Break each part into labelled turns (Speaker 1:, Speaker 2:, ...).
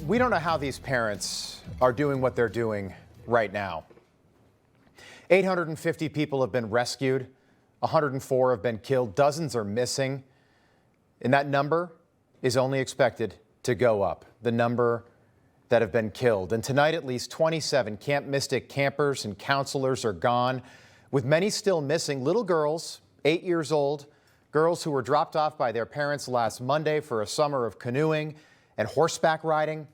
Speaker 1: we don't know how these parents are doing what they're doing right now. 850 people have been rescued, 104 have been killed, dozens are missing, and that number is only expected to go up, the number that have been killed. And tonight, at least 27 Camp Mystic campers and counselors are gone, with many still missing. Little girls, 8 years old, girls who were dropped off by their parents last Monday for a summer of canoeing and horseback riding,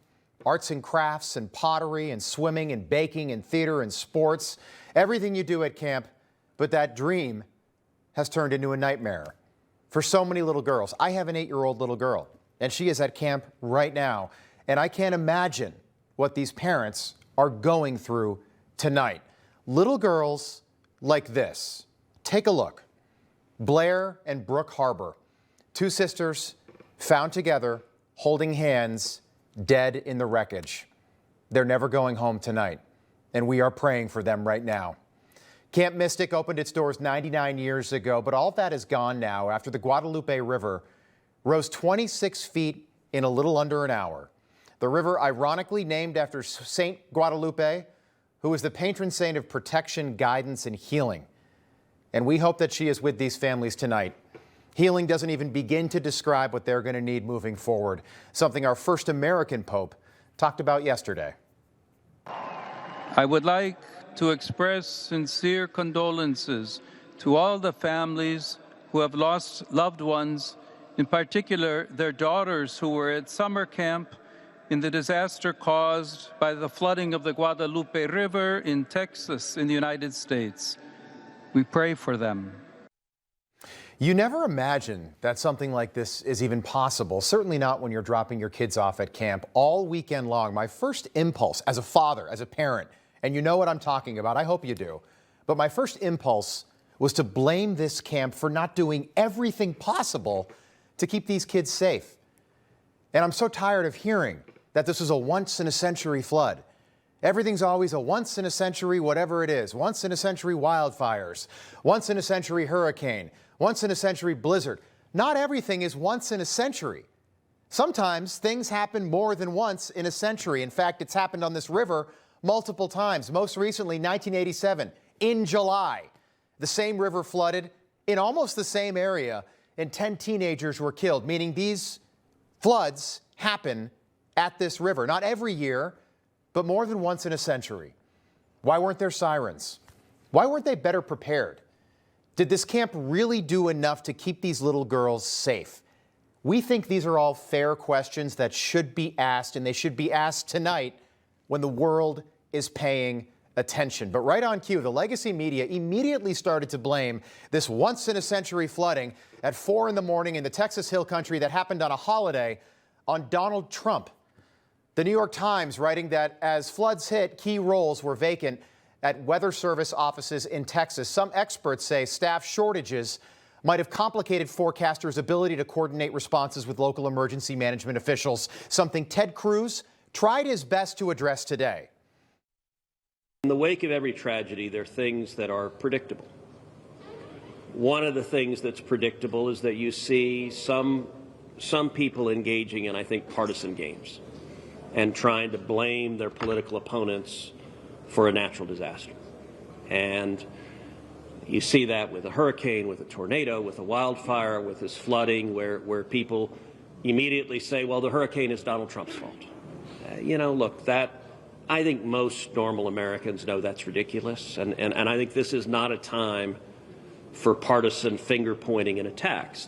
Speaker 1: arts and crafts and pottery and swimming and baking and theater and sports, everything you do at camp. But that dream has turned into a nightmare for so many little girls. I have an 8-year-old little girl, and she is at camp right now. And I can't imagine what these parents are going through tonight. Little girls like this. Take a look. Blair and Brooke Harbor, two sisters found together, holding hands, dead in the wreckage. They're never going home tonight, and we are praying for them right now. Camp Mystic opened its doors 99 years ago, but all of that is gone now after the Guadalupe River rose 26 feet in a little under an hour. The river, ironically named after Saint Guadalupe, who is the patron saint of protection, guidance, and healing. And we hope that she is with these families tonight. Healing doesn't even begin to describe what they're going to need moving forward, something our first American Pope talked about yesterday.
Speaker 2: I would like to express sincere condolences to all the families who have lost loved ones, in particular their daughters who were at summer camp in the disaster caused by the flooding of the Guadalupe River in Texas in the United States. We pray for them.
Speaker 1: You never imagine that something like this is even possible, certainly not when you're dropping your kids off at camp all weekend long. My first impulse as a father, as a parent, and you know what I'm talking about, I hope you do, but my first impulse was to blame this camp for not doing everything possible to keep these kids safe. And I'm so tired of hearing that this is a once-in-a-century flood. Everything's always a once-in-a-century whatever it is, once-in-a-century wildfires, once-in-a-century hurricane, once-in-a-century blizzard. Not everything is once in a century. Sometimes things happen more than once in a century. In fact, it's happened on this river multiple times. Most recently, 1987, in July, the same river flooded in almost the same area, and 10 teenagers were killed, meaning these floods happen at this river. Not every year, but more than once in a century. Why weren't there sirens? Why weren't they better prepared? Did this camp really do enough to keep these little girls safe? We think these are all fair questions that should be asked, and they should be asked tonight when the world is paying attention. But right on cue, the legacy media immediately started to blame this once-in-a-century flooding at 4 in the morning in the Texas Hill Country that happened on a holiday on Donald Trump. The New York Times writing that as floods hit, key roles were vacant at Weather Service offices in Texas. Some experts say staff shortages might have complicated forecasters' ability to coordinate responses with local emergency management officials, something Ted Cruz tried his best to address today.
Speaker 3: In the wake of every tragedy, there are things that are predictable. One of the things that's predictable is that you see some people engaging in, I think, partisan games and trying to blame their political opponents for a natural disaster. And you see that with a hurricane, with a tornado, with a wildfire, with this flooding, where people immediately say, well, the hurricane is Donald Trump's fault. Look, I think most normal Americans know that's ridiculous. And I think this is not a time for partisan finger-pointing and attacks.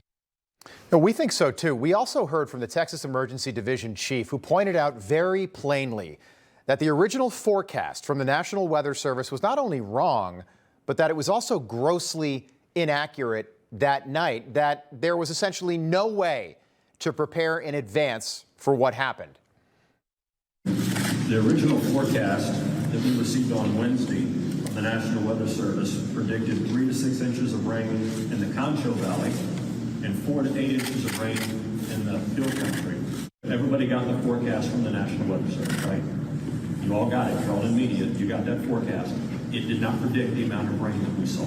Speaker 1: No, we think so, too. We also heard from the Texas Emergency Division chief, who pointed out very plainly that the original forecast from the National Weather Service was not only wrong, but that it was also grossly inaccurate that night, that there was essentially no way to prepare in advance for what happened.
Speaker 4: The original forecast that we received on Wednesday from the National Weather Service predicted 3 to 6 inches of rain in the Concho Valley and 4 to 8 inches of rain in the Hill Country. Everybody got the forecast from the National Weather Service, right? You all got it. You're all in media. You got that forecast. It did not predict the amount of rain that we saw.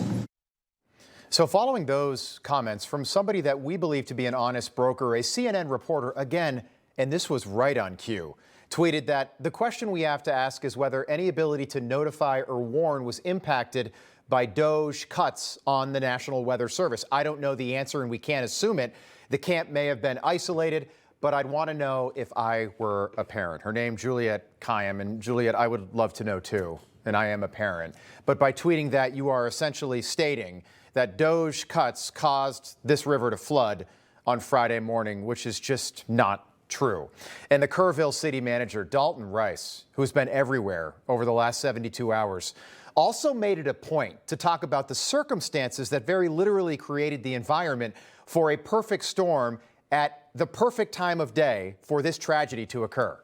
Speaker 1: So following those comments from somebody that we believe to be an honest broker, a CNN reporter, again, and this was right on cue, tweeted that the question we have to ask is whether any ability to notify or warn was impacted by DOGE cuts on the National Weather Service. I don't know the answer and we can't assume it. The camp may have been isolated, but I'd want to know if I were a parent. Her name, Juliet Kayam, and Juliet, I would love to know too, and I am a parent. But by tweeting that, you are essentially stating that DOGE cuts caused this river to flood on Friday morning, which is just not true. And the Kerrville city manager, Dalton Rice, who's been everywhere over the last 72 hours, also made it a point to talk about the circumstances that very literally created the environment for a perfect storm at the perfect time of day for this tragedy to occur.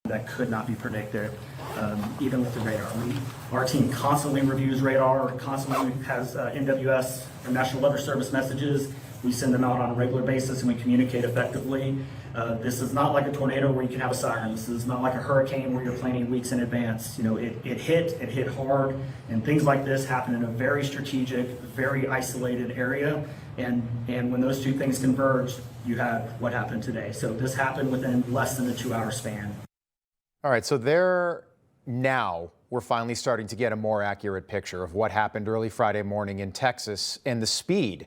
Speaker 5: That could not be predicted, even with the radar. Our team constantly reviews radar, constantly has NWS, or National Weather Service messages. We send them out on a regular basis and we communicate effectively. This is not like a tornado where you can have a siren. This is not like a hurricane where you're planning weeks in advance. You know, it hit hard, and things like this happen in a very strategic, very isolated area. And when those two things converge, you have what happened today. So this happened within less than a 2-hour span.
Speaker 1: All right, so now we're finally starting to get a more accurate picture of what happened early Friday morning in Texas and the speed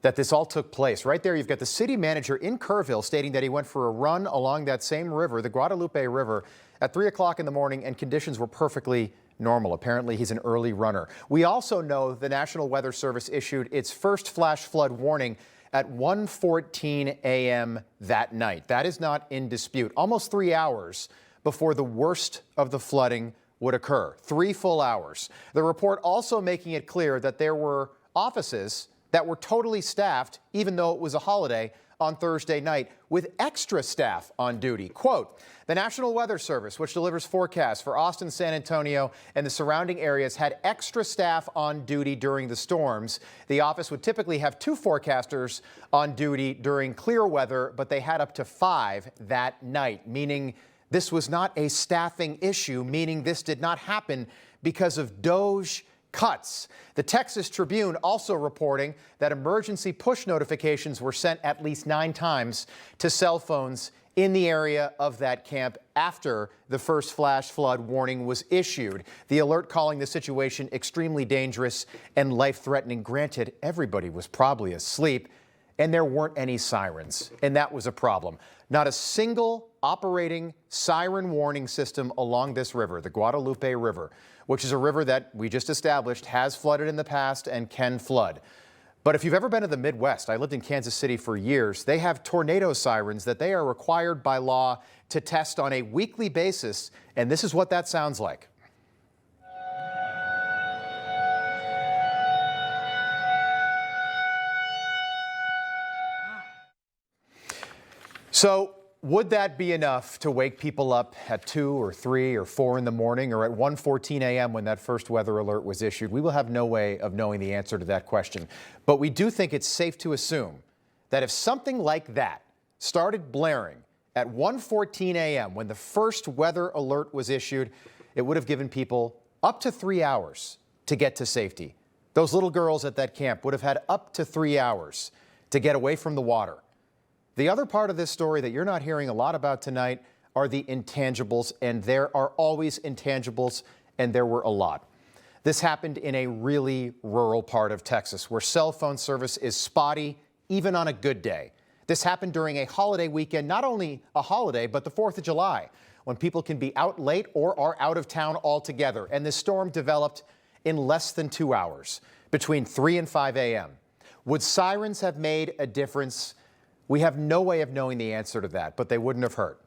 Speaker 1: that this all took place. Right there, you've got the city manager in Kerrville stating that he went for a run along that same river, the Guadalupe River, at 3 o'clock in the morning, and conditions were perfectly normal. Apparently, he's an early runner. We also know the National Weather Service issued its first flash flood warning at 1:14 a.m. that night. That is not in dispute. Almost 3 hours before the worst of the flooding would occur. 3 full hours. The report also making it clear that there were offices that were totally staffed, even though it was a holiday, on Thursday night, with extra staff on duty. Quote, the National Weather Service, which delivers forecasts for Austin, San Antonio, and the surrounding areas, had extra staff on duty during the storms. The office would typically have 2 forecasters on duty during clear weather, but they had up to 5 that night, meaning this was not a staffing issue, meaning this did not happen because of DOGE cuts. The Texas Tribune also reporting that emergency push notifications were sent at least 9 times to cell phones in the area of that camp after the first flash flood warning was issued. The alert calling the situation extremely dangerous and life-threatening. Granted, everybody was probably asleep and there weren't any sirens, and that was a problem. Not a single operating siren warning system along this river, the Guadalupe River, which is a river that we just established has flooded in the past and can flood. But if you've ever been to the Midwest, I lived in Kansas City for years, they have tornado sirens that they are required by law to test on a weekly basis, and this is what that sounds like. So, would that be enough to wake people up at 2 or 3 or 4 in the morning, or at 1:14 a.m. when that first weather alert was issued? We will have no way of knowing the answer to that question. But we do think it's safe to assume that if something like that started blaring at 1:14 a.m. when the first weather alert was issued, it would have given people up to 3 hours to get to safety. Those little girls at that camp would have had up to 3 hours to get away from the water. The other part of this story that you're not hearing a lot about tonight are the intangibles, and there are always intangibles, and there were a lot. This happened in a really rural part of Texas where cell phone service is spotty even on a good day. This happened during a holiday weekend, not only a holiday, but the 4th of July, when people can be out late or are out of town altogether. And this storm developed in less than 2 hours, between 3 and 5 a.m. Would sirens have made a difference? We have no way of knowing the answer to that, but they wouldn't have hurt.